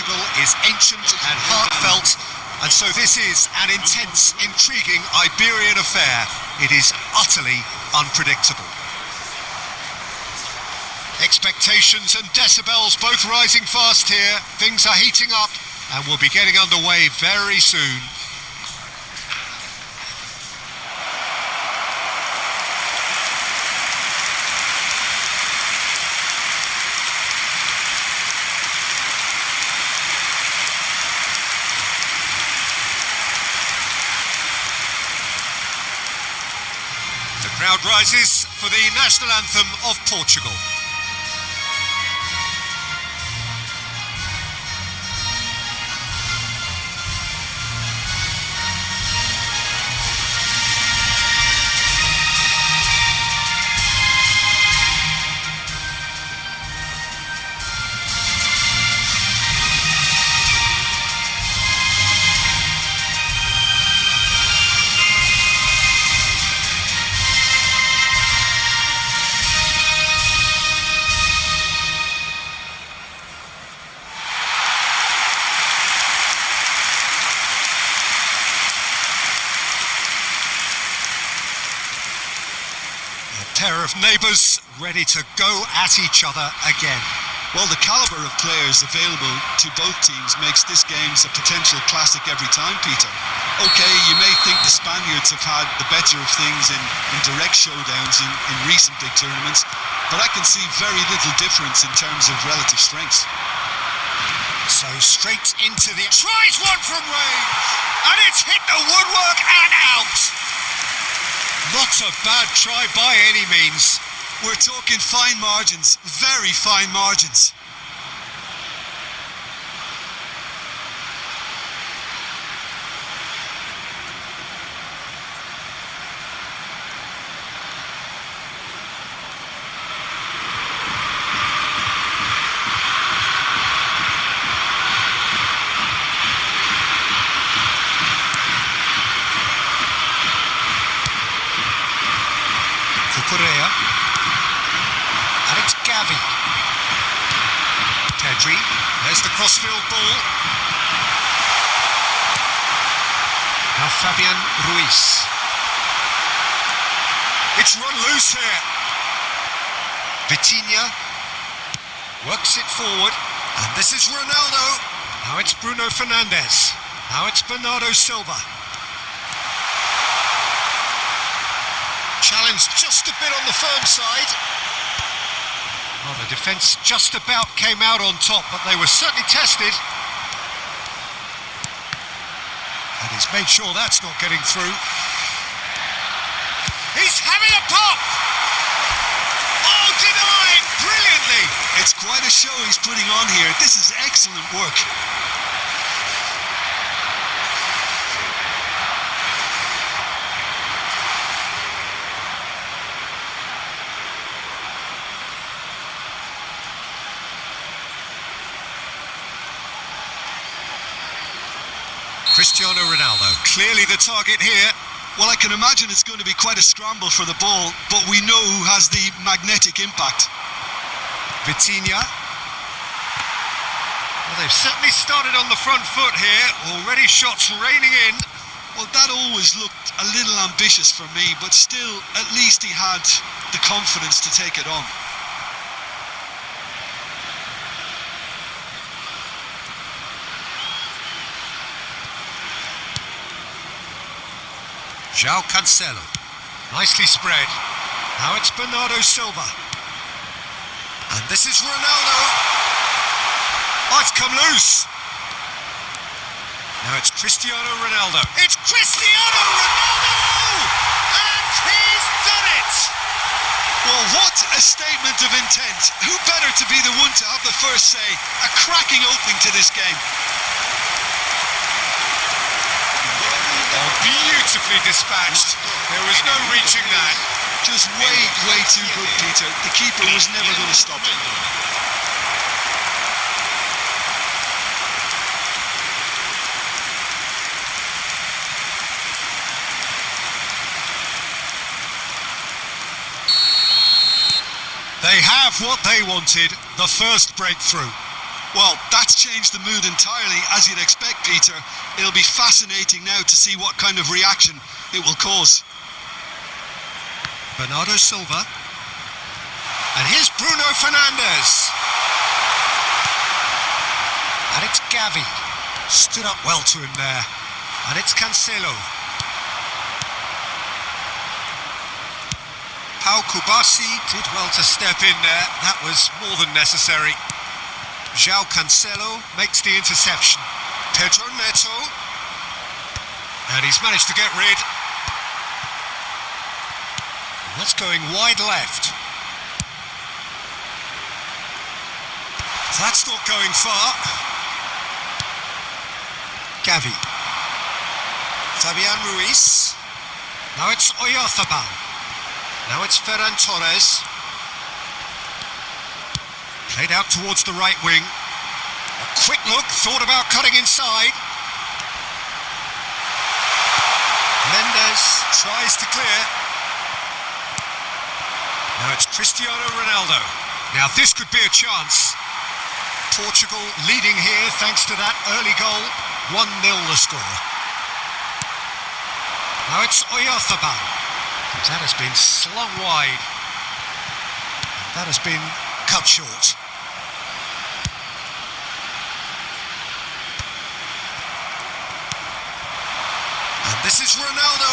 Portugal is ancient and heartfelt, and so this is an intense, intriguing Iberian affair. It is utterly unpredictable. Expectations and decibels both rising fast here. Things are heating up and we'll be getting underway very soon. The crowd rises for the national anthem of Portugal. Pair of neighbours ready to go at each other again. Well, the calibre of players available to both teams makes this game a potential classic every time, Peter. Okay, you may think the Spaniards have had the better of things in direct showdowns in recent big tournaments, but I can see very little difference in terms of relative strengths. So straight into the... Tries one from range! And it's hit the woodwork and out! Not a bad try by any means. We're talking fine margins, very fine margins. And it's Gavi. Pedri, there's the crossfield ball. Now Fabian Ruiz. It's run loose here. Vitinha works it forward, and this is Ronaldo. Now it's Bruno Fernandes. Now it's Bernardo Silva. Challenge just a bit on the firm side. Well, the defence just about came out on top, but they were certainly tested. And he's made sure that's not getting through. He's having a pop! Oh, denied! Brilliantly! It's quite a show he's putting on here. This is excellent work. Cristiano Ronaldo, clearly the target here. Well, I can imagine it's going to be quite a scramble for the ball, but we know who has the magnetic impact. Vitinha. Well, they've certainly started on the front foot here. Already shots raining in. Well, that always looked a little ambitious for me, but still, at least he had the confidence to take it on. João Cancelo, nicely spread. Now it's Bernardo Silva. And this is Ronaldo. Oh, it's come loose. Now it's Cristiano Ronaldo. It's Cristiano Ronaldo! And he's done it! Well, what a statement of intent. Who better to be the one to have the first say? A cracking opening to this game. Beautifully dispatched. There was no reaching that. Just way too good, Peter. The keeper was never going to stop it. They have what they wanted, the first breakthrough. Well, that's changed the mood entirely, as you'd expect, Peter. It'll be fascinating now to see what kind of reaction it will cause. Bernardo Silva. And here's Bruno Fernandes. And it's Gavi. Stood up well to him there. And it's Cancelo. Pau Kubasi did well to step in there. That was more than necessary. João Cancelo makes the interception. Pedro Neto. And he's managed to get rid. That's going wide left. That's not going far. Gavi. Fabian Ruiz. Now it's Oyarzabal. Now it's Ferran Torres. Played out towards the right wing. A quick look, thought about cutting inside. Mendes tries to clear. Now it's Cristiano Ronaldo. Now this could be a chance. Portugal leading here thanks to that early goal. 1-0 the score. Now it's Oyarzabal. That has been slung wide. That has been cut short. And this is Ronaldo.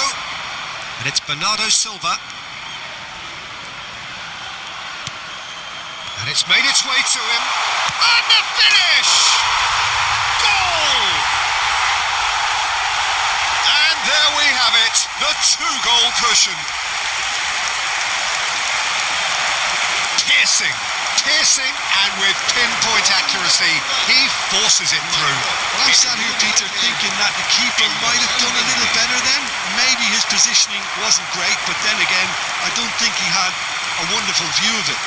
And it's Bernardo Silva. And it's made its way to him. And the finish! Goal! And there we have it, the 2-goal cushion. Piercing, and with pinpoint accuracy, he forces it through. Well, I'm sat here, Peter, thinking that the keeper might have done a little better then. Maybe his positioning wasn't great, but then again, I don't think he had a wonderful view of it.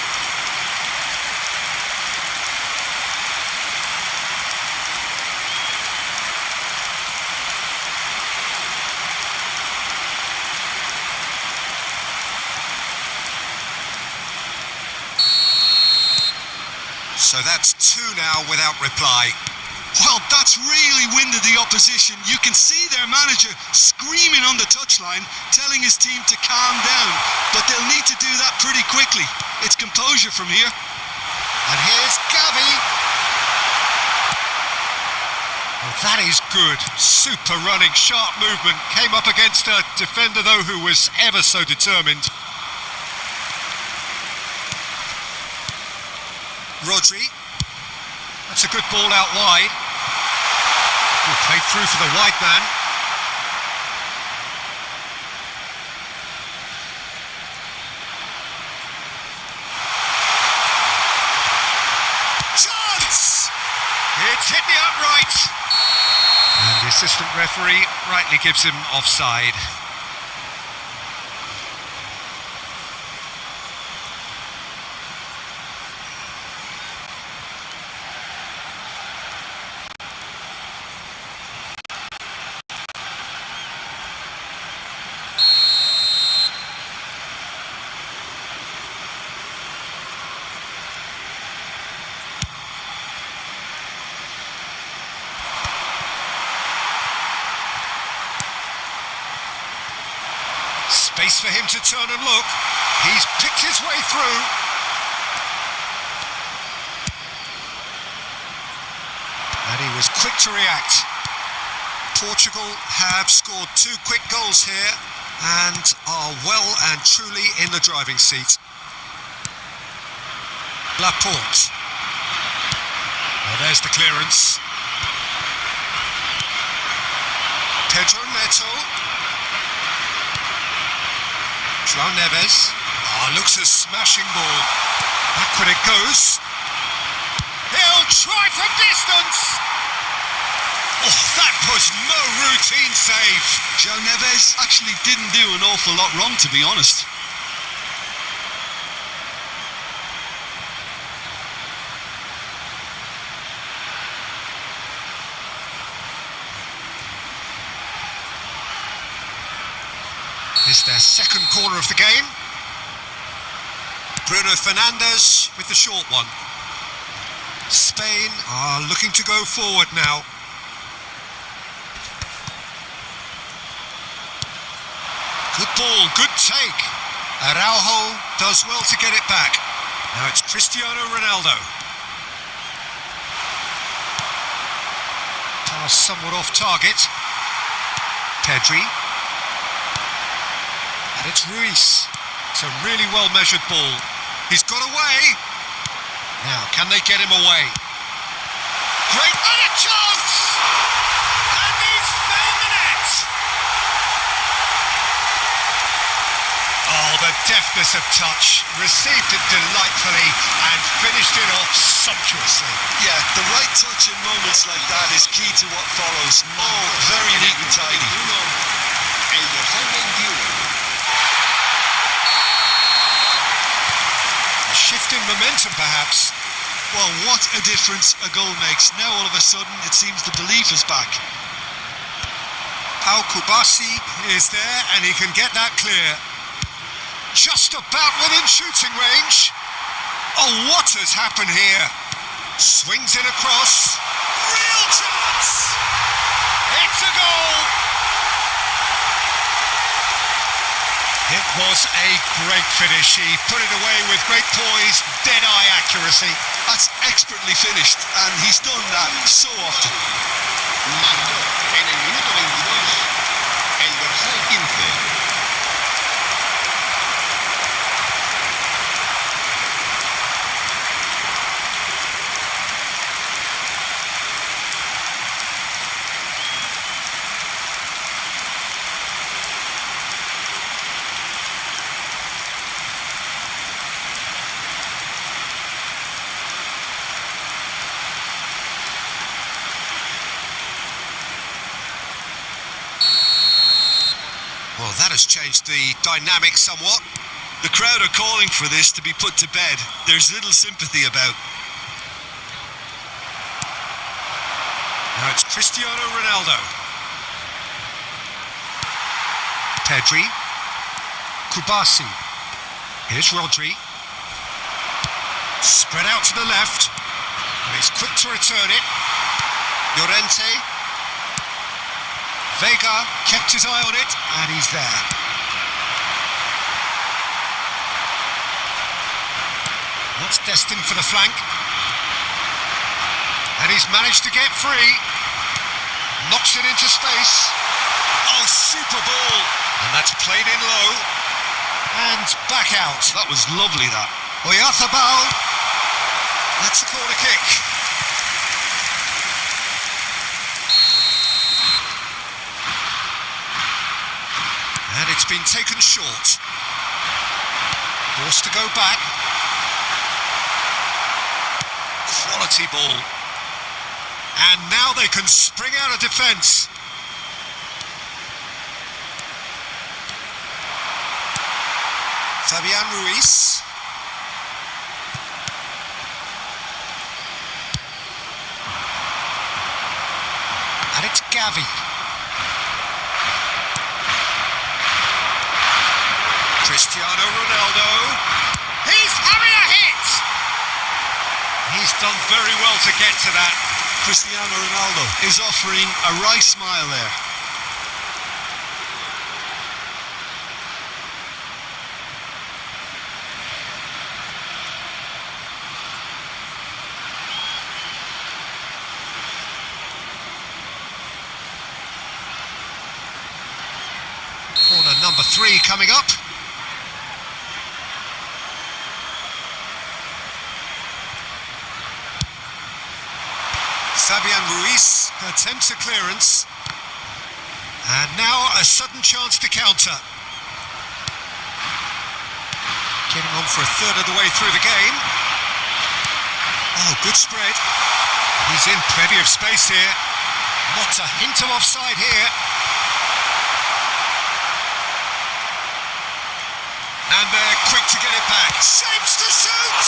So that's 2 now without reply. Well, that's really winded the opposition. You can see their manager screaming on the touchline, telling his team to calm down. But they'll need to do that pretty quickly. It's composure from here. And here's Gavi. Well, that is good. Super running, sharp movement. Came up against a defender, though, who was ever so determined. Rodri. That's a good ball out wide. Played through for the wide man. Chance! It's hit the upright. And the assistant referee rightly gives him offside. Space for him to turn and look. He's picked his way through. And he was quick to react. Portugal have scored 2 quick goals here and are well and truly in the driving seat. Laporte. Well, there's the clearance. Pedro Neto. João Neves. Oh, looks a smashing ball. Backward it goes. He'll try from distance. Oh, that was no routine save. João Neves actually didn't do an awful lot wrong, to be honest. It's their second corner of the game. Bruno Fernandes with the short one. Spain are looking to go forward now. Good ball, good take. Araujo does well to get it back. Now it's Cristiano Ronaldo. Pass somewhat off target. Pedri. And it's Ruiz. It's a really well-measured ball. He's got away. Now, can they get him away? Great, and a chance! And he's found the net! Oh, the deftness of touch. Received it delightfully and finished it off sumptuously. Yeah, the right touch in moments like that is key to what follows. Oh, very neat and tidy. A shift in momentum, perhaps. Well, what a difference a goal makes. Now all of a sudden it seems the belief is back. Pau Kubasi is there and he can get that clear. Just about within shooting range. Oh, what has happened here? Swings it across. Real chance! It's a goal! It was a great finish. He put it away with great poise, dead-eye accuracy. That's expertly finished, and he's done that so often. Marcó en el minuto 22 el dorsal 15. Well, that has changed the dynamic somewhat. The crowd are calling for this to be put to bed. There's little sympathy about. Now it's Cristiano Ronaldo. Pedri. Kubasi. Here's Rodri. Spread out to the left. And he's quick to return it. Llorente. Vega kept his eye on it, and he's there. That's destined for the flank. And he's managed to get free. Knocks it into space. Oh, super ball. And that's played in low. And back out. That was lovely, that. Oyarzabal. That's a corner kick. And it's been taken short. Forced to go back. Quality ball. And now they can spring out of defence. Fabian Ruiz. And it's Gavi. Cristiano Ronaldo. He's having a hit! He's done very well to get to that. Cristiano Ronaldo is offering a wry smile there. Corner number 3 coming up. Fabian Ruiz attempts a clearance. And now a sudden chance to counter. Getting on for a third of the way through the game. Oh, good spread. He's in plenty of space here. Not a hint of offside here. And they're quick to get it back. Shapes to shoot!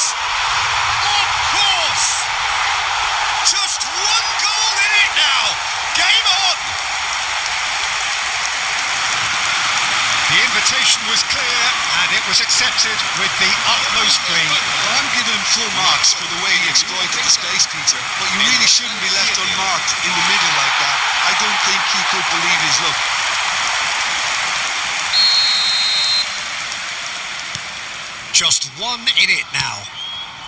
Of course! Just one goal in it now. Game on! The invitation was clear, and it it was accepted with the utmost glee. Well, I'm giving him full marks for the way he exploited the space, Peter. But you really shouldn't be left unmarked in the middle like that. I don't think he could believe his luck. Just 1 in it now.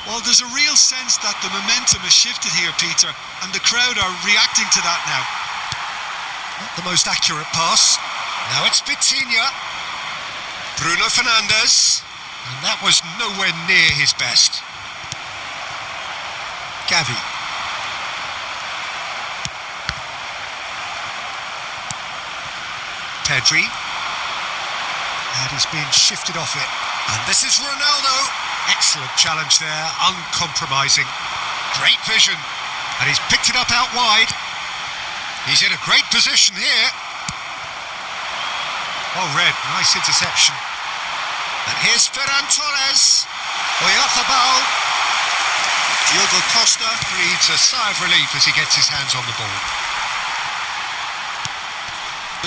Well, there's a real sense that the momentum has shifted here, Peter, and the crowd are reacting to that now. Not the most accurate pass. Now it's Vitinha. Bruno Fernandes. And that was nowhere near his best. Gavi. Pedri. And he's been shifted off it. And this is Ronaldo. Excellent challenge there, uncompromising. Great vision. And he's picked it up out wide. He's in a great position here. Oh, Red, nice interception. And here's Ferran Torres. Oyarzabal. Diogo Costa breathes a sigh of relief as he gets his hands on the ball.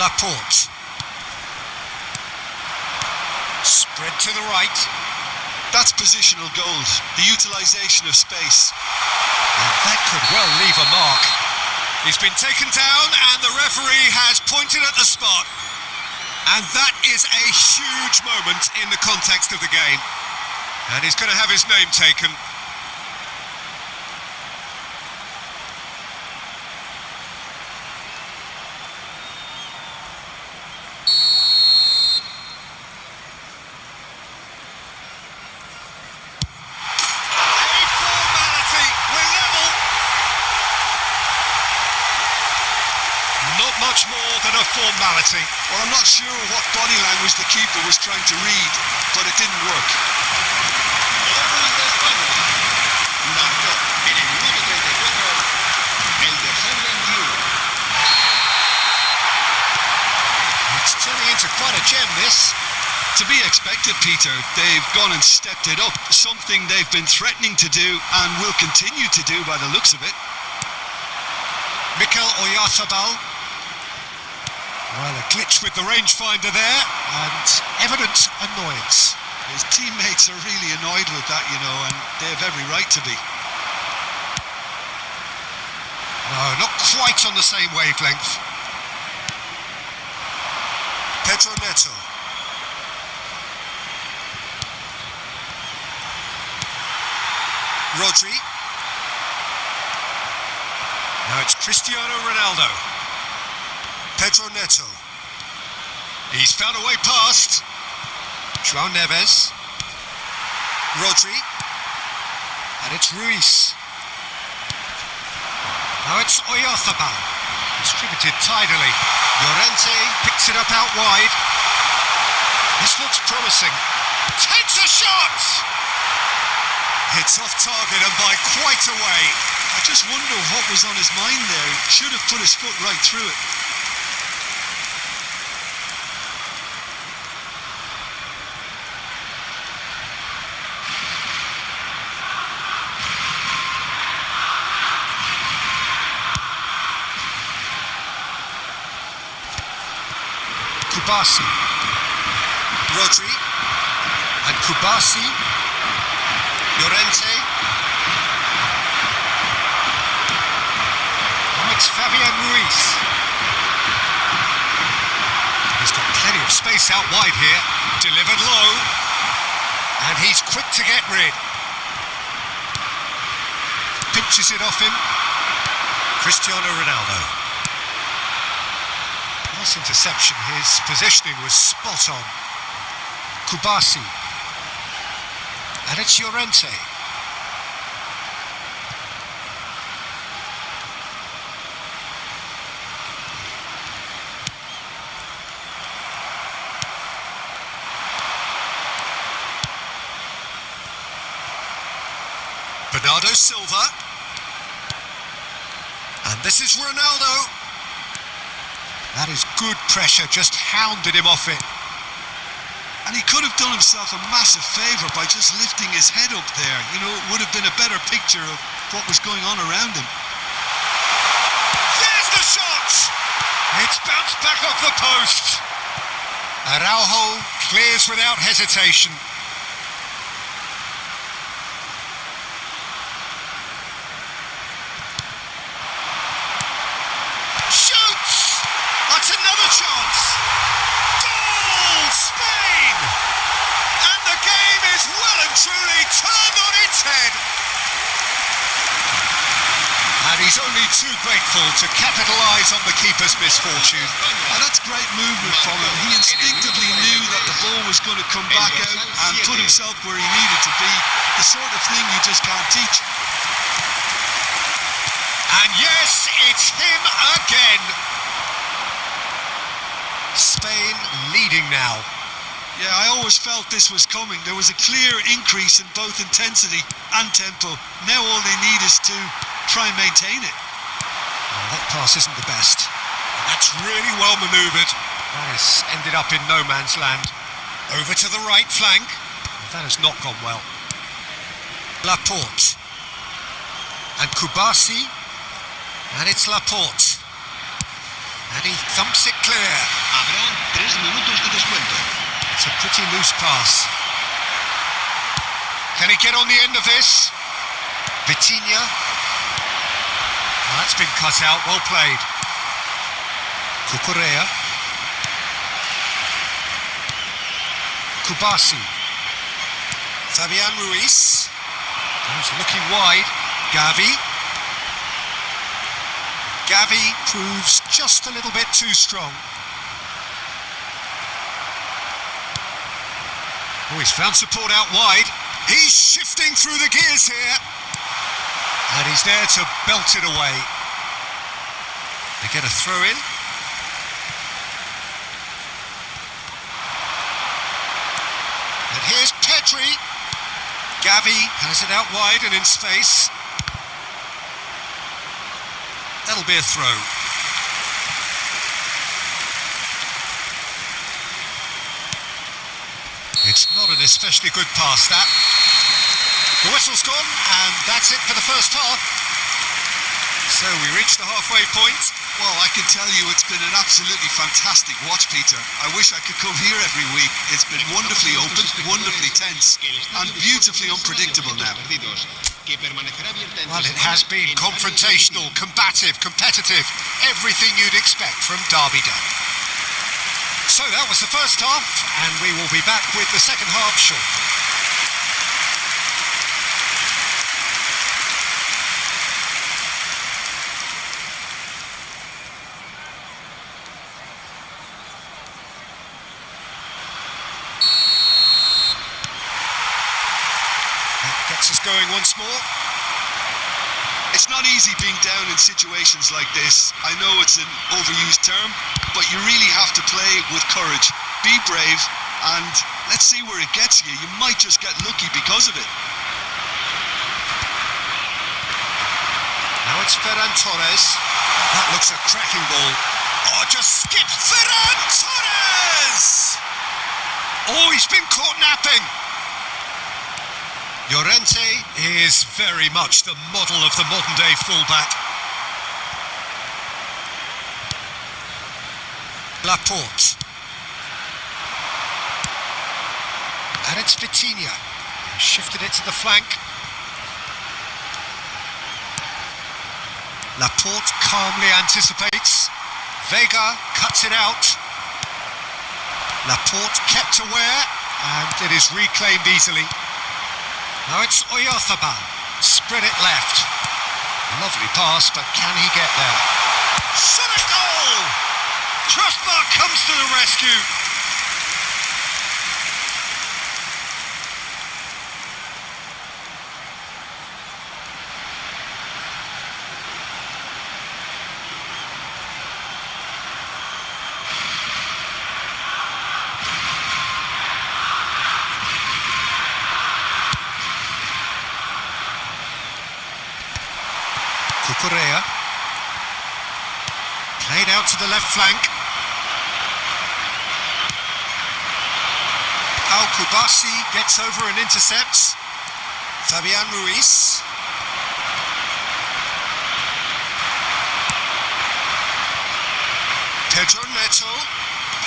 Laporte. Spread to the right. That's positional gold, the utilisation of space. And that could well leave a mark. He's been taken down and the referee has pointed at the spot. And that is a huge moment in the context of the game. And he's going to have his name taken. Much more than a formality. Well, I'm not sure what body language the keeper was trying to read, but it didn't work. Marcó en el minuto 34 el tercer 21. It's turning into quite a gem, this. To be expected, Peter. They've gone and stepped it up, something they've been threatening to do and will continue to do by the looks of it. Mikel Oyarzabal. Well, a glitch with the rangefinder there, and evident annoyance. His teammates are really annoyed with that, you know, and they have every right to be. No, not quite on the same wavelength. Pedro Neto. Rodri. Now it's Cristiano Ronaldo. Pedro Neto. He's found a way past. João Neves. Rodri. And it's Ruiz. Now it's Oyarzabal. Distributed tidily. Llorente picks it up out wide. This looks promising. Takes a shot! It's off target and by quite a way. I just wonder what was on his mind there. He should have put his foot right through it. Kubasi. Rodri. And Kubasi. Llorente. Oh, it's Fabian Ruiz. He's got plenty of space out wide here. Delivered low. And he's quick to get rid. Pinches it off him. Cristiano Ronaldo. Nice interception. His positioning was spot on. Kubasi. And it's Llorente. Bernardo Silva. And this is Ronaldo. That is good pressure, just hounded him off it. And he could have done himself a massive favour by just lifting his head up there. You know, it would have been a better picture of what was going on around him. There's the shot! It's bounced back off the post. Araujo Clears without hesitation. Shoots! That's another chance. Goal! Spain! And the game is well and truly turned on its head. And he's only too grateful to capitalise on the keeper's misfortune. And that's great movement from him. He instinctively knew that the ball was going to come back out and put himself where he needed to be. The sort of thing you just can't teach. And yes, it's him again. Spain leading now. Yeah, I always felt this was coming. There was a clear increase in both intensity and tempo. Now all they need is to try and maintain it. Oh, that pass isn't the best. And that's really well manoeuvred. That has ended up in no man's land. Over to the right flank. That has not gone well. Laporte. And Kubasi. And it's Laporte. And he thumps it clear. Habrá 3 minutos de descuento. It's a pretty loose pass. Can he get on the end of this? Vitinha. That's been cut out, well played. Cucurella. Kubasi. Fabian Ruiz. He's looking wide. Gavi. Gavi proves just a little bit too strong. Oh, he's found support out wide. He's shifting through the gears here. And he's there to belt it away. They get a throw in. And here's Pedri. Gavi has it out wide and in space. That'll be a throw. It's not an especially good pass, that. The whistle's gone, and that's it for the first half. So we reach the halfway point. Well, I can tell you it's been an absolutely fantastic watch, Peter. I wish I could come here every week. It's been wonderfully open, wonderfully tense, and beautifully unpredictable now. Well, it has been confrontational, combative, competitive, everything you'd expect from Derby Day. So that was the first half, and we will be back with the second half shortly. That gets us going once more. It's not easy being down in situations like this. I know it's an overused term, but you really have to play with courage. Be brave, and let's see where it gets you. You might just get lucky because of it. Now it's Ferran Torres. That looks a cracking ball. Oh, just skipped Ferran Torres! Oh, he's been caught napping. Llorente is very much the model of the modern-day fullback. Laporte. And it's Vitinha. He shifted it to the flank. Laporte calmly anticipates. Vega cuts it out. Laporte kept aware, and it is reclaimed easily. Now it's Oyarzabal, spread it left. Lovely pass, but can he get there? Shot a goal! Crossbar comes to the rescue. Cucurella. Played out to the left flank. Kubasi gets over and intercepts. Fabian Ruiz. Pedro Neto.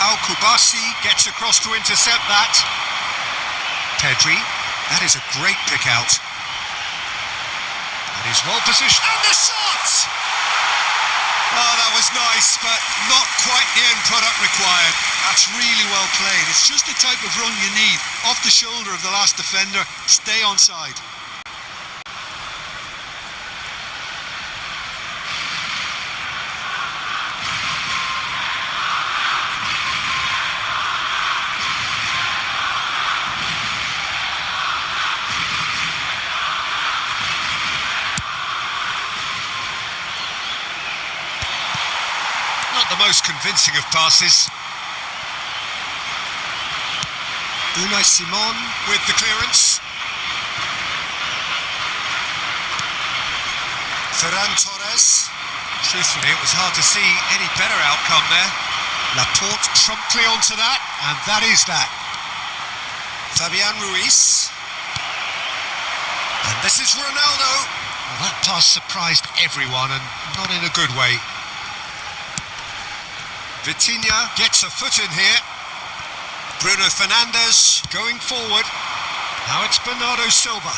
Al-Kubasi gets across to intercept that. Pedri, that is a great pick out. And he's well positioned. And the shot! Oh, that was nice, but not quite the end product required. That's really well played. It's just the type of run you need. Off the shoulder of the last defender, stay onside. Not the most convincing of passes. Unai Simon with the clearance. Ferran Torres. Truthfully, it was hard to see any better outcome there. Laporte promptly onto that, and that is that. Fabian Ruiz. And this is Ronaldo. Well, that pass surprised everyone, and not in a good way. Vitinha gets a foot in here. Bruno Fernandes going forward. Now it's Bernardo Silva.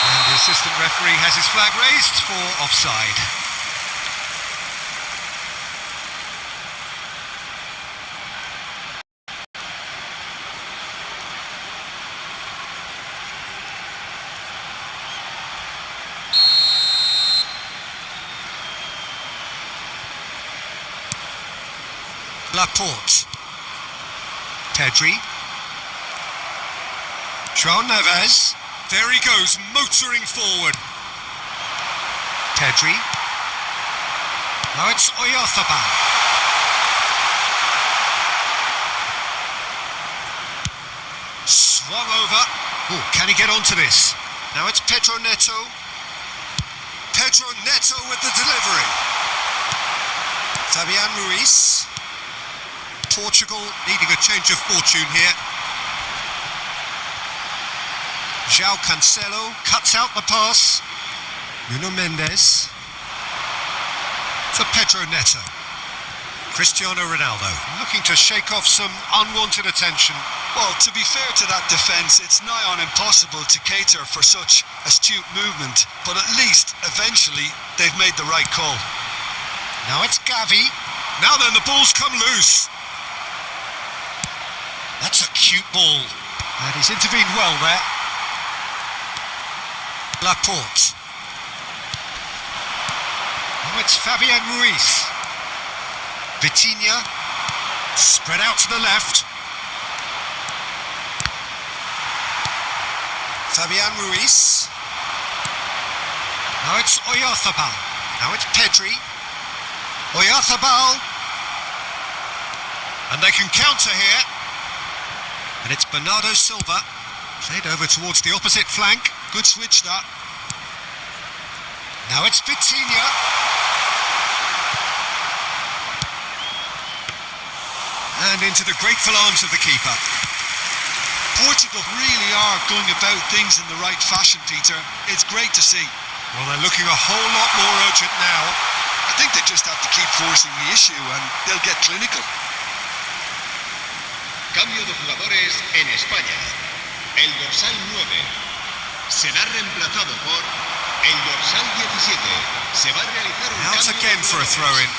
And the assistant referee has his flag raised for offside. Laporte. Pedri. João Neves. There he goes, motoring forward. Pedri. Now it's Oyarzabal. Swung over. Oh, can he get onto this? Now it's Pedro Neto. Pedro Neto with the delivery. Fabian Ruiz. Portugal needing a change of fortune here. João Cancelo cuts out the pass. Nuno Mendes for Pedro Neto. Cristiano Ronaldo looking to shake off some unwanted attention. Well, to be fair to that defence, it's nigh on impossible to cater for such astute movement, but at least, eventually, they've made the right call. Now it's Gavi. Now then, the ball's come loose. That's a cute ball. And he's intervened well there. Laporte. Now it's Fabian Ruiz. Vitinha. Spread out to the left. Fabian Ruiz. Now it's Oyarzabal. Now it's Pedri. Oyarzabal. And they can counter here. And it's Bernardo Silva. Played over towards the opposite flank. Good switch, that. Now it's Vitinha. And into the grateful arms of the keeper. Portugal really are going about things in the right fashion, Peter. It's great to see. Well, they're looking a whole lot more urgent now. I think they just have to keep forcing the issue and they'll get clinical. Cambio de jugadores en España. El dorsal 9 será reemplazado por el dorsal 17. Se va a realizar un Out cambio again de for a jugadores. throw-in.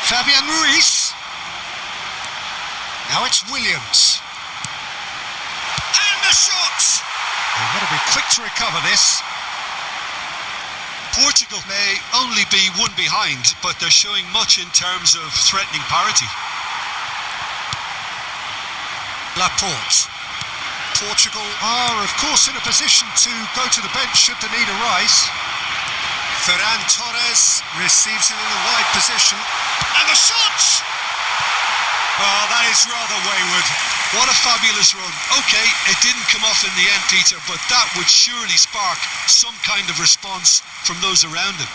Fabian Ruiz. Now it's Williams. And the shot! They've got to be quick to recover this. Portugal may only be one behind, but they're showing much in terms of threatening parity. Laporte. Portugal are, of course, in a position to go to the bench should the need arise. Ferran Torres receives it in a wide position. And the shot! Well, that is rather wayward. What a fabulous run. OK, it didn't come off in the end, Peter, but that would surely spark some kind of response from those around him.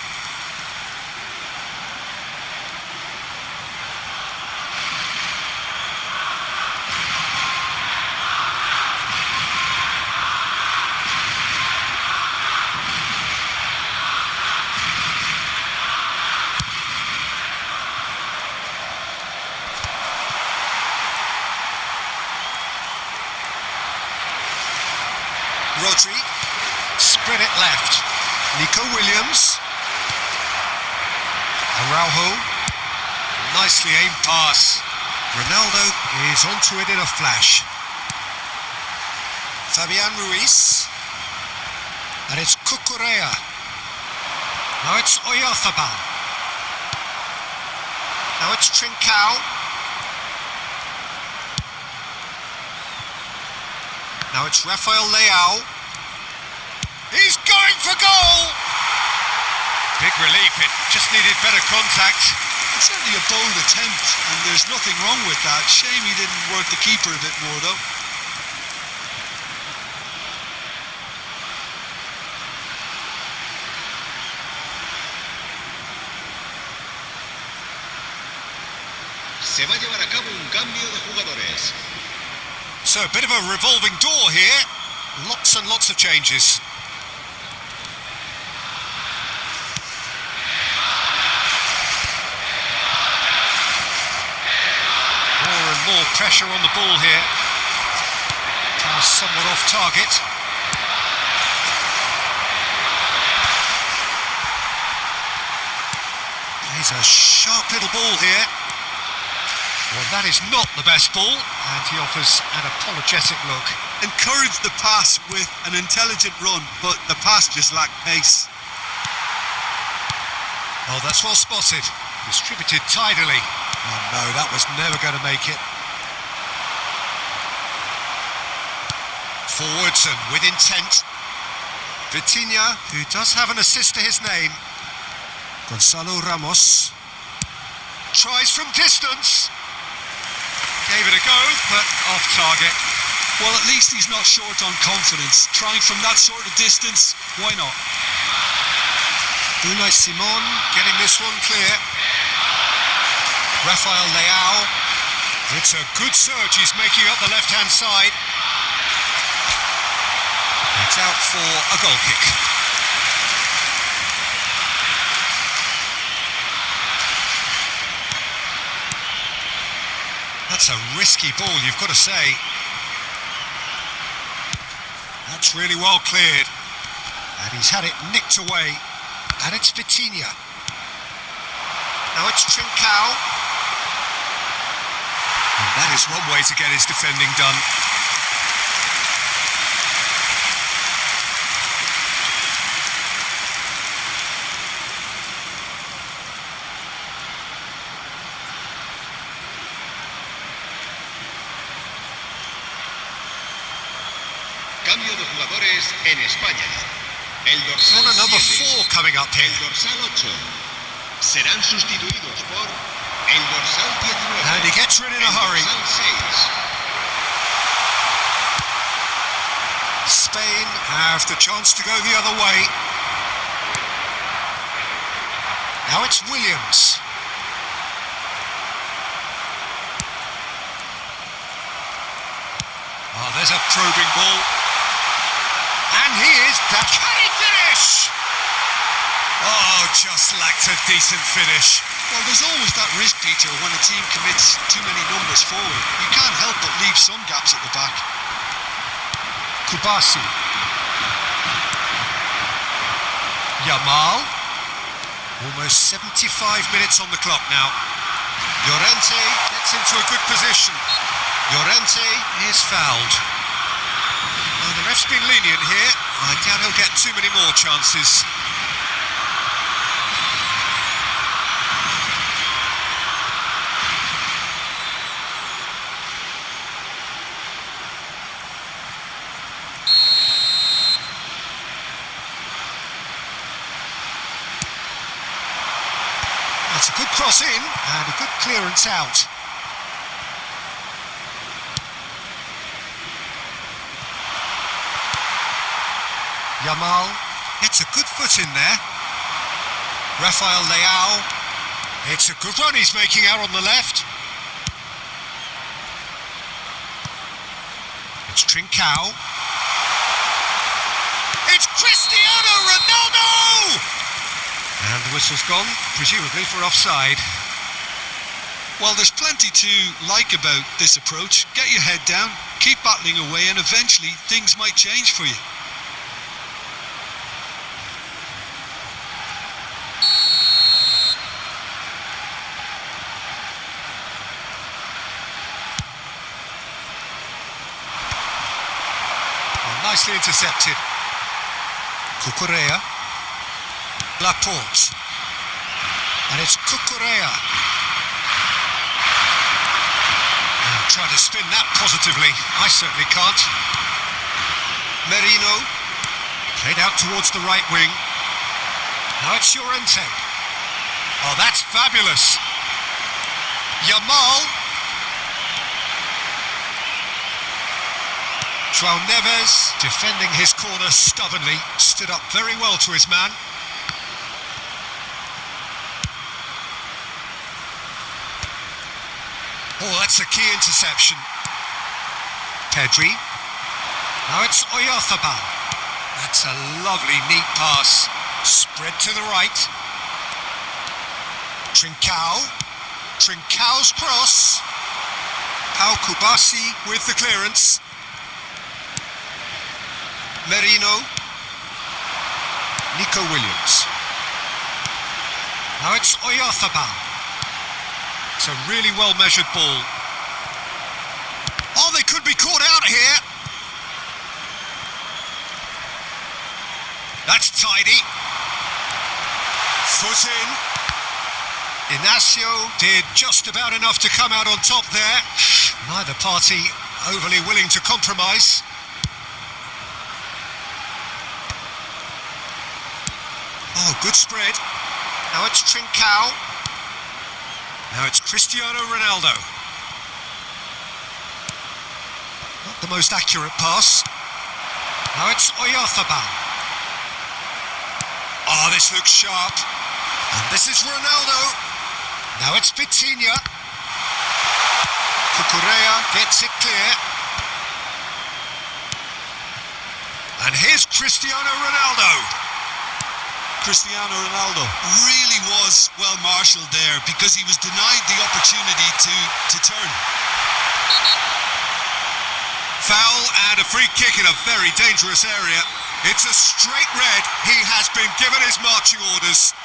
Rodri. Spread it left. Nico Williams. Araujo. Nicely aimed pass. Ronaldo is onto it in a flash. Fabian Ruiz. And it's Cucurella. Now it's Oyarzabal. Now it's Trincao. Now it's Rafael Leao. He's going for goal! Big relief, it just needed better contact. It's certainly a bold attempt, and there's nothing wrong with that. Shame he didn't work the keeper a bit more, though. Se va a llevar a cabo un cambio de jugadores. So a bit of a revolving door here. Lots and lots of changes. More and more pressure on the ball here. Pass somewhat off target. Plays a sharp little ball here. Well, that is not the best ball, and he offers an apologetic look. Encouraged the pass with an intelligent run, but the pass just lacked pace. Oh, that's well spotted. Distributed tidily. Oh no, that was never going to make it. Forwards and with intent. Vitinha, who does have an assist to his name. Gonzalo Ramos. Tries from distance. Gave it a go, but off target. Well, at least he's not short on confidence. Trying from that sort of distance, why not? Unai Simon getting this one clear. Rafael Leao. It's a good surge, he's making up the left-hand side. It's out for a goal kick. That's a risky ball, you've got to say. That's really well cleared. And he's had it nicked away. And it's Vitinha. Now it's Trincao. And that is one way to get his defending done. Cambio de jugadores en España. El dorsal On a number 7, 4 coming up here. el dorsal 8 serán sustituidos por el dorsal 19. And he gets rid in a el hurry. dorsal 6. Spain have the chance to go the other way. Now it's Williams. Oh, there's a probing ball. And he is that. Can he finish? Oh, just lacked a decent finish. Well, there's always that risk, Peter, when a team commits too many numbers forward. You can't help but leave some gaps at the back. Kubasi. Yamal. Almost 75 minutes on the clock now. Llorente gets into a good position. Llorente is fouled. Well, the ref's been lenient here. I doubt he'll get too many more chances. That's a good cross in and a good clearance out. Yamal gets a good foot in there. Rafael Leao. It's a good run he's making out on the left. It's Trincao. It's Cristiano Ronaldo! And the whistle's gone, presumably for offside. Well, there's plenty to like about this approach. Get your head down, keep battling away, and eventually things might change for you. nicely intercepted. Cucurella. Laporte. And it's Cucurella. Try to spin that positively. I certainly can't. Merino. Played out towards the right wing. Now it's Llorente. Oh, that's fabulous. Yamal. João Neves, defending his corner stubbornly, stood up very well to his man. Oh, that's a key interception. Pedri. Now it's Oyarzabal. That's a lovely, neat pass. Spread to the right. Trincao. Trincao's cross. Pau Kubasi with the clearance. Merino. Nico Williams. Now it's Oyarzabal. It's a really well-measured ball. Oh, they could be caught out here. That's tidy. Foot in. Inacio did just about enough to come out on top there. Neither party overly willing to compromise. Oh, good spread. Now it's Trincao. Now it's Cristiano Ronaldo. Not the most accurate pass. Now it's Oyarzabal. Oh, this looks sharp. And this is Ronaldo. Now it's Vitinha. Cucurella gets it clear. And here's Cristiano Ronaldo. Cristiano Ronaldo really was well marshalled there because he was denied the opportunity to turn. Foul and a free kick in a very dangerous area. It's a straight red. He has been given his marching orders.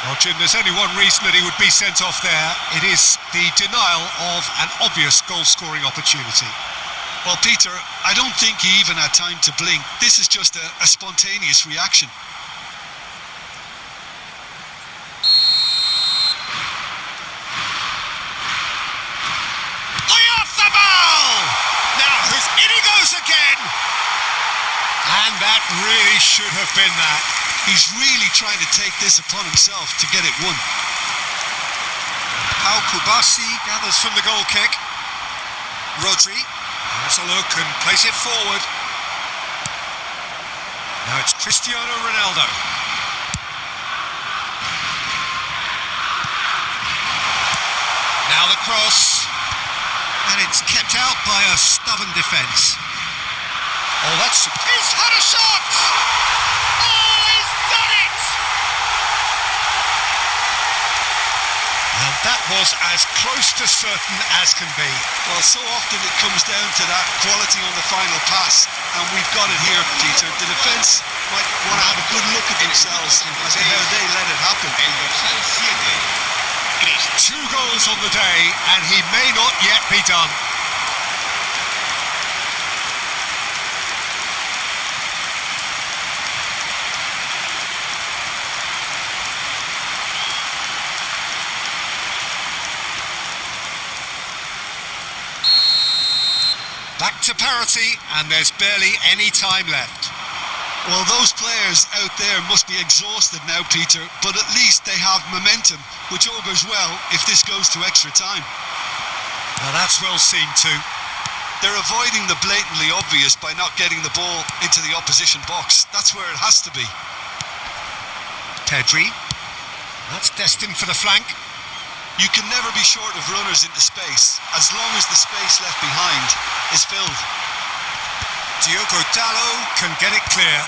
Well, Jim, there's only one reason that he would be sent off there. It is the denial of an obvious goal-scoring opportunity. Well, Peter, I don't think he even had time to blink. This is just a spontaneous reaction. Again, and that really should have been that. He's really trying to take this upon himself to get it won. Pau Kubasi gathers from the goal kick. Rodri has a look and plays it forward. Now it's Cristiano Ronaldo. Now the cross, and it's kept out by a stubborn defence. Oh, that's... He's had a shot! Oh, he's done it! And that was as close to certain as can be. Well, so often it comes down to that quality on the final pass, and we've got it here, Peter. The defence might want to have a good look at themselves as to how they let it happen. 2 goals on the day, and he may not yet be done. Back to parity, and there's barely any time left. Well, those players out there must be exhausted now, Peter, but at least they have momentum, which augurs well if this goes to extra time. Now that's well seen too. They're avoiding the blatantly obvious by not getting the ball into the opposition box. That's where it has to be. Pedri. That's destined for the flank. You can never be short of runners into space, as long as the space left behind is filled. Diogo Dalot can get it clear.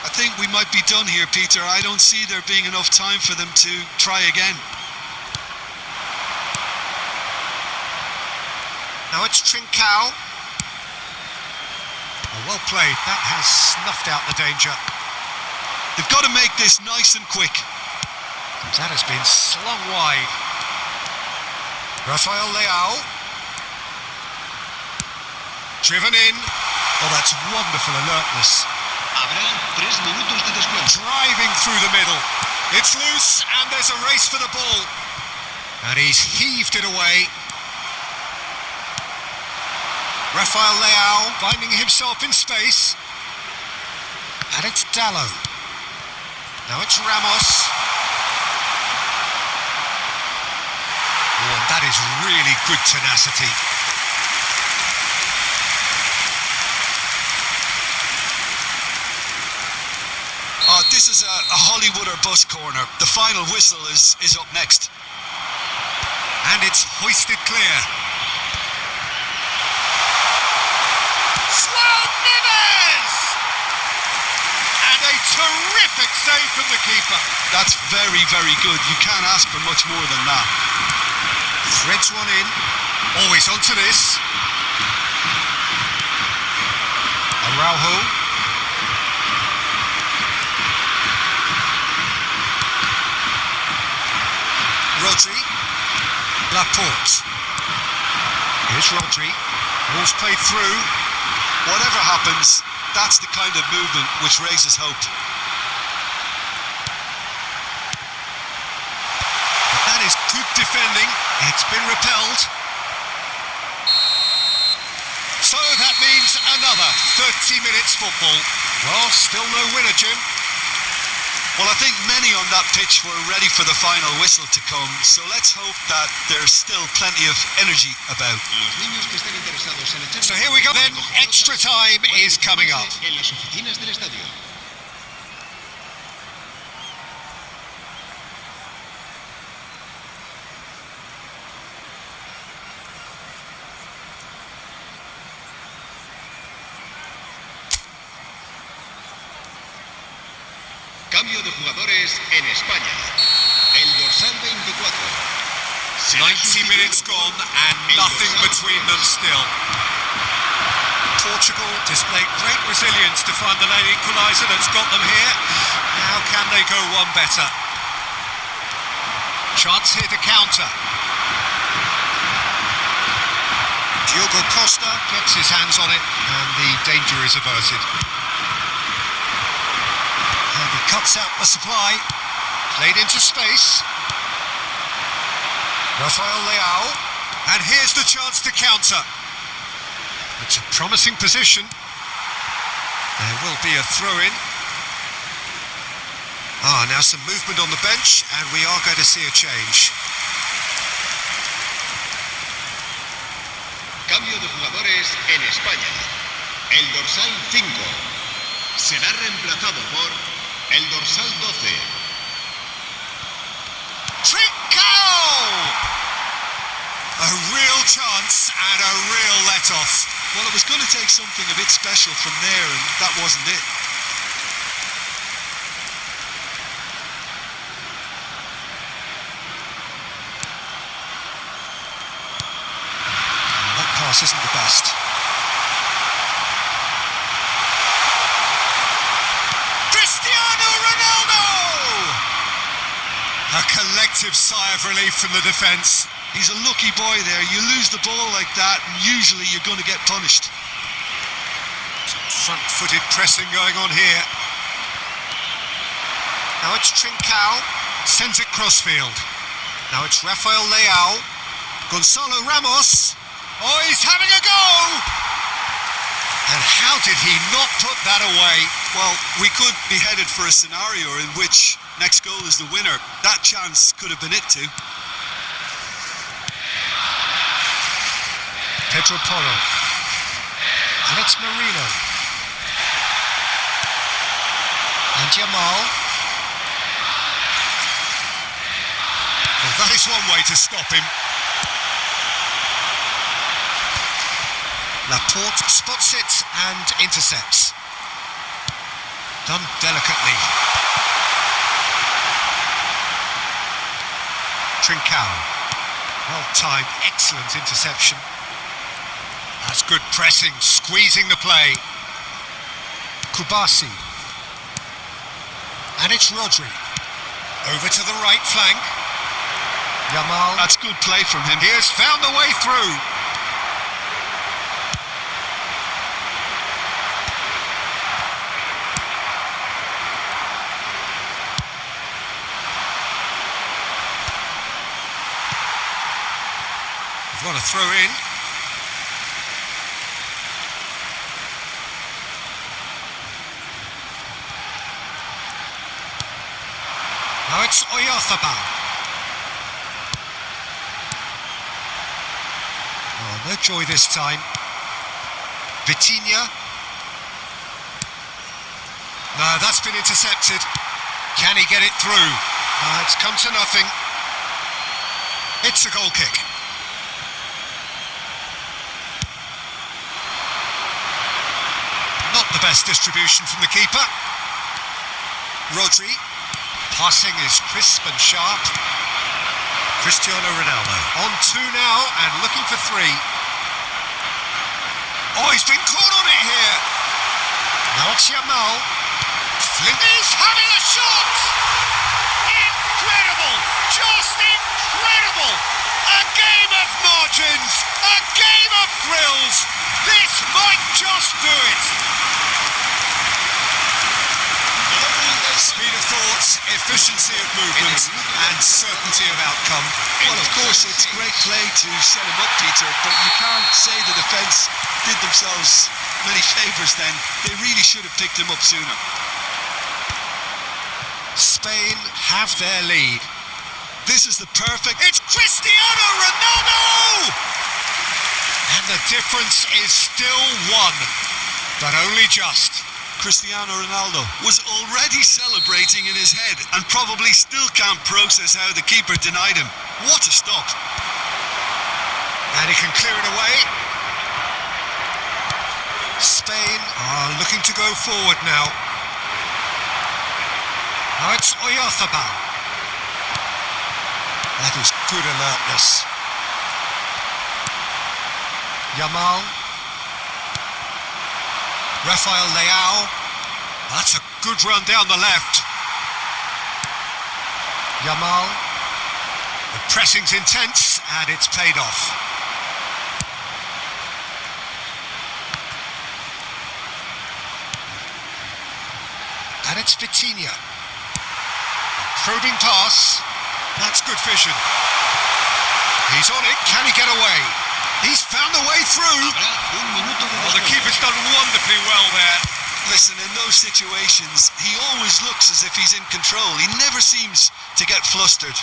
I think we might be done here, Peter. I don't see there being enough time for them to try again. Now it's Trincao. Oh, well played. That has snuffed out the danger. They've got to make this nice and quick. That has been slung wide. Rafael Leao. Driven in. Oh, that's wonderful alertness. Habrá 3 minutos de descuento. Driving through the middle. It's loose and there's a race for the ball. And he's heaved it away. Rafael Leao finding himself in space. And it's Dallo. Now it's Ramos. Oh, and that is really good tenacity. This is a Hollywood or bust corner. The final whistle is up next. And it's hoisted clear. Neves! And a terrific save from the keeper. That's very, very good. You can't ask for much more than that. Threads one in. Always onto this. Araujo. Rodri. Laporte. Here's Rodri. Ball's played through. Whatever happens, that's the kind of movement which raises hope. But that is good defending. It's been repelled. So that means another 30 minutes football. Well, still no winner, Jim. Well, I think many on that pitch were ready for the final whistle to come, so let's hope that there's still plenty of energy about. Los niños que estén interesados en echar So here we go then, extra time is coming up. en las oficinas del estadio. Cambio de jugadores en España. El dorsal 24. 90 minutes gone and nothing between them still. Portugal displayed great resilience to find the late equaliser that's got them here. Now can they go one better? Chance here to counter. Diogo Costa gets his hands on it and the danger is averted. And he cuts out the supply. Played into space. Rafael Leao. And here's the chance to counter. It's a promising position. There will be a throw-in. Now some movement on the bench and we are going to see a change. Cambio de jugadores en España. El dorsal 5 será reemplazado por el dorsal 12. Trincao! A real chance and a real let-off. Well, it was going to take something a bit special from there, and that wasn't it. That pass isn't the best. Cristiano Ronaldo! A collective sigh of relief from the defence. He's a lucky boy there. You lose the ball like that, and usually you're going to get punished. Some front-footed pressing going on here. Now it's Trincao. Sends it crossfield. Now it's Rafael Leao. Gonzalo Ramos. Oh, he's having a go! And how did he not put that away? Well, we could be headed for a scenario in which next goal is the winner. That chance could have been it too. Pedro Porro. And it's Marino. And Jamal. Well, that is one way to stop him. Laporte spots it and intercepts. Done delicately. Trincao. Well-timed, excellent interception. That's good pressing, squeezing the play. Kubasi. And it's Rodri. Over to the right flank. Jamal. That's good play from him. He has found the way through. a throw in. Now it's Oyarzabal. Oh, no joy this time. Vitinha. No, that's been intercepted. Can he get it through? It's come to nothing. It's a goal kick. Not the best distribution from the keeper. Rodri. Passing is crisp and sharp. Cristiano Ronaldo. On 2 now and looking for 3. Oh, he's been caught on it here. Now it's Yamal. He's having a shot! Incredible! Just incredible! A game of margins! A game of thrills! This might just do it! Speed of thought, efficiency of movement, and certainty of outcome. Well, of course, it's great play to set him up, Peter, but you can't say the defence did themselves many favours then. They really should have picked him up sooner. Spain have their lead. This is the perfect... It's Cristiano Ronaldo! And the difference is still 1, but only just. Cristiano Ronaldo was already celebrating in his head and probably still can't process how the keeper denied him. What a stop. And he can clear it away. Spain are looking to go forward now. Now it's Oyarzabal. That is good alertness. Yamal. Rafael Leao. That's a good run down the left. Yamal. The pressing's intense and it's paid off. And it's Vitinha. Probing pass. That's good vision. He's on it. Can he get away? He's found the way through. Well, the keeper's done wonderfully well there. Listen, in those situations, he always looks as if he's in control. He never seems to get flustered.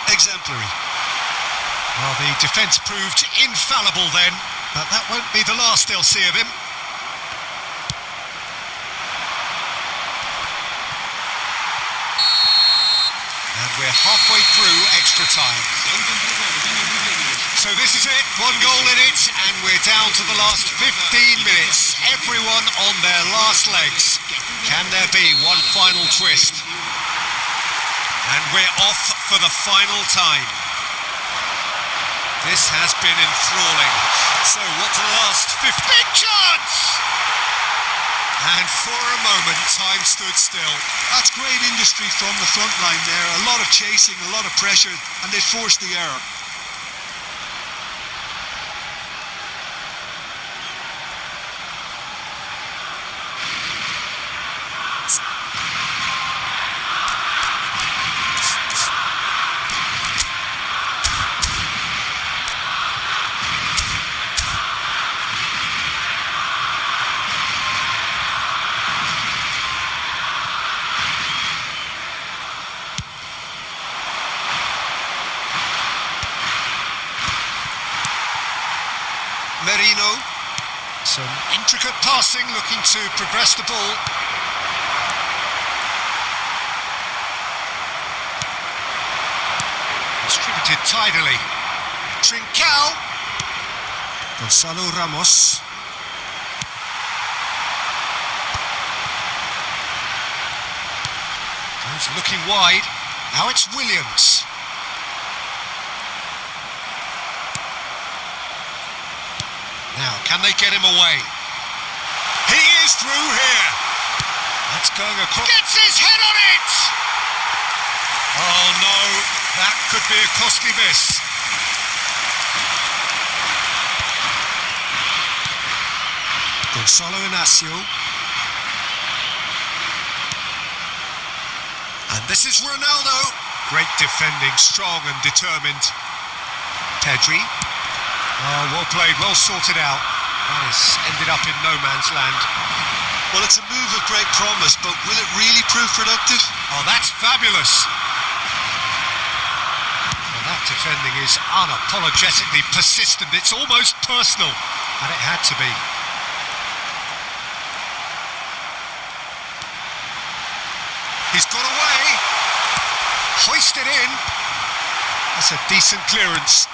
Exemplary. Well, the defence proved infallible then, but that won't be the last they'll see of him. And we're halfway through extra time. So this is it, 1 goal in it, and we're down to the last 15 minutes. Everyone on their last legs. Can there be one final twist? And we're off for the final time. This has been enthralling. So what's the last 15? Big chance! And for a moment, time stood still. That's great industry from the front line there. A lot of chasing, a lot of pressure, and they forced the error. Merino, some intricate passing, looking to progress the ball. Distributed tidily. Trincao. Gonzalo Ramos. Goes looking wide. Now it's Williams. Now, can they get him away? He is through here. That's going across. Gets his head on it! Oh no, that could be a costly miss. Gonzalo Inacio. And this is Ronaldo. Great defending, strong and determined. Pedri. Oh, well played, well sorted out. That has ended up in no man's land. Well, it's a move of great promise, but will it really prove productive? Oh, that's fabulous. Well, that defending is unapologetically persistent. It's almost personal, and it had to be. He's got away. Hoisted in. That's a decent clearance.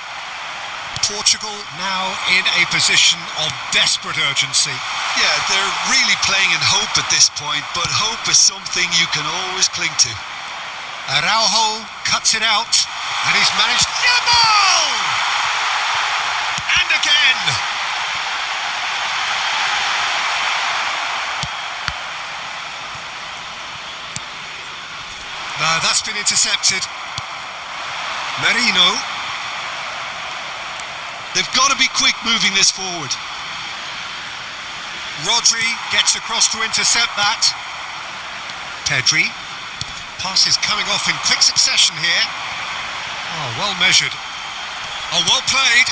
Portugal now in a position of desperate urgency. Yeah, they're really playing in hope at this point, but hope is something you can always cling to. Araujo cuts it out, and he's managed... Yamal! And again! No, that's been intercepted. Merino. They've got to be quick moving this forward. Rodri gets across to intercept that. Pedri. Pass is coming off in quick succession here. Oh, well measured. Oh, well played.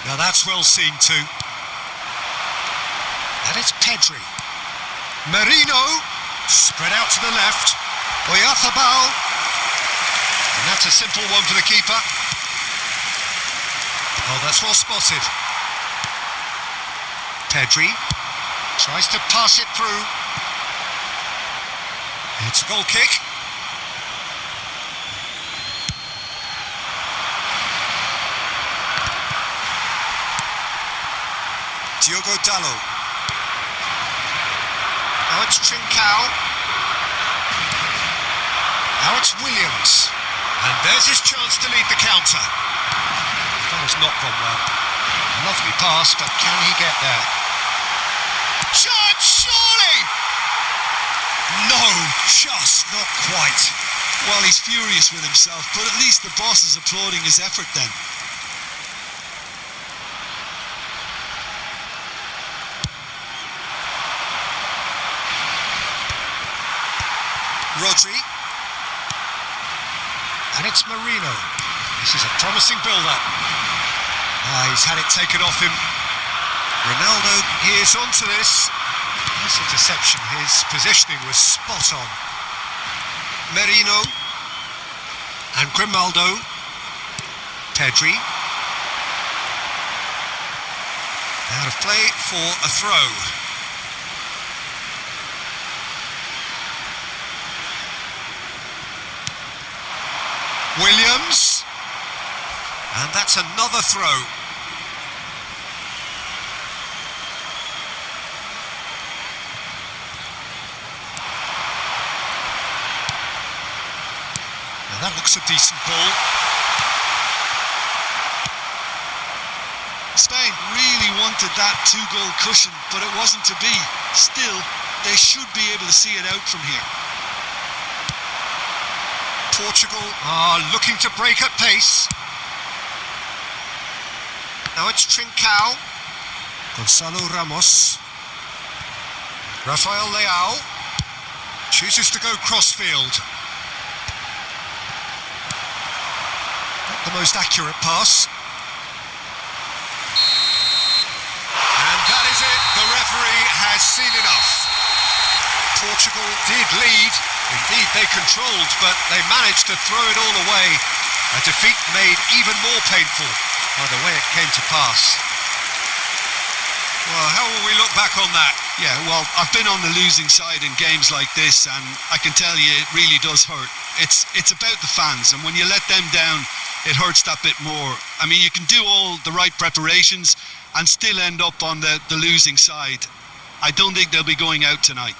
Now that's well seen too. And it's Pedri. Merino. Spread out to the left. Oyarzabal. And that's a simple one for the keeper. Oh, that's well spotted. Pedri tries to pass it through. It's a goal kick. Diogo Dalot. Now it's Trincao. Now it's Williams. And there's his chance to lead the counter. That has not gone well. Lovely pass, but can he get there? Chance, surely! No, just not quite. Well, he's furious with himself, but at least the boss is applauding his effort then. Rodri. And it's Merino. This is a promising build-up. He's had it taken off him. Ronaldo is onto this. Nice interception. His positioning was spot on. Merino. And Grimaldo. Pedri. Out of play for a throw. Williams, and that's another throw. Now that looks a decent ball. Spain really wanted that two-goal cushion, but it wasn't to be. Still, they should be able to see it out from here. Portugal are looking to break at pace. Now it's Trincao. Gonzalo Ramos. Rafael Leao chooses to go crossfield. Not the most accurate pass. And that is it. The referee has seen enough. Portugal did lead. Indeed, they controlled, but they managed to throw it all away. A defeat made even more painful by the way it came to pass. Well, how will we look back on that? Yeah, well, I've been on the losing side in games like this, and I can tell you it really does hurt. It's about the fans, and when you let them down, it hurts that bit more. I mean, you can do all the right preparations and still end up on the losing side. I don't think they'll be going out tonight.